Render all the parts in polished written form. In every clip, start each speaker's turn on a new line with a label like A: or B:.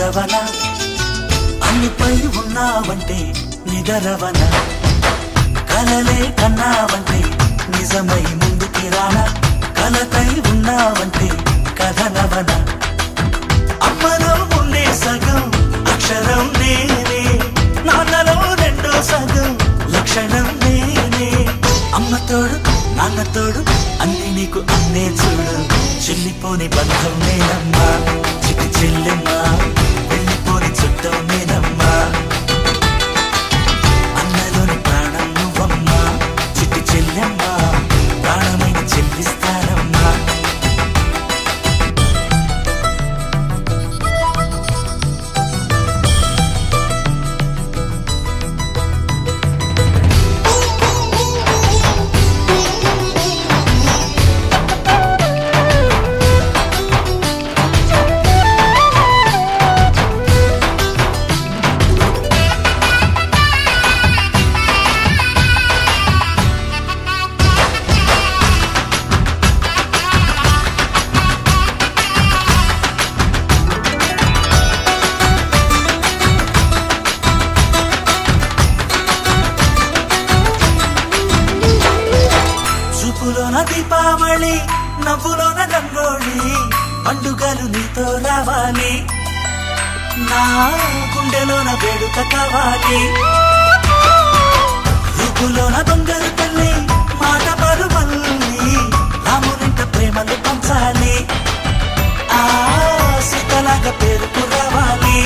A: నిద్రవన అన్నిపై ఉన్నావంటే నిదరవన కలలే కన్నావంటే నిజమై ముందుకి రానా కలతై ఉన్నావంటే కథనవన అమ్మలో ఉండే సగం అక్షరం నేనే నాన్నలో రెండో సగం లక్షణం నేనే అమ్మ తోడు నాన్న తోడు అన్ని నీకు అన్నే చూడు చెల్లిపోని బంధం నేనమ్మా చిట్టి చెల్లెమ్మా వెళ్ళిపోని చుట్టం నేనమ్మా అన్నలోని ప్రాణం నువ్వమ్మా చిట్టి చెల్లెమ్మా ప్రాణమైన చెల్లిస్తానమ్మా దీపావళి నవ్వులోన రంగోళి పండుగలు నీతో రావాలి నా గుండెలోన వేడుక కావాలి రూపులోన బంగారు తల్లి మాట పరుమల్లి రామునింట ప్రేమలు పంచాలి ఆ సీతలాగా పేరుకు రావాలి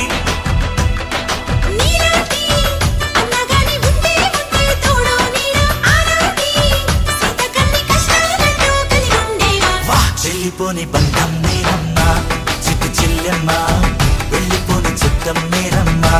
A: వెళ్ళిపోని బంధం నేనమ్మా చిట్టి చెల్లెమ్మా వెళ్ళిపోని చుట్టం నేనమ్మా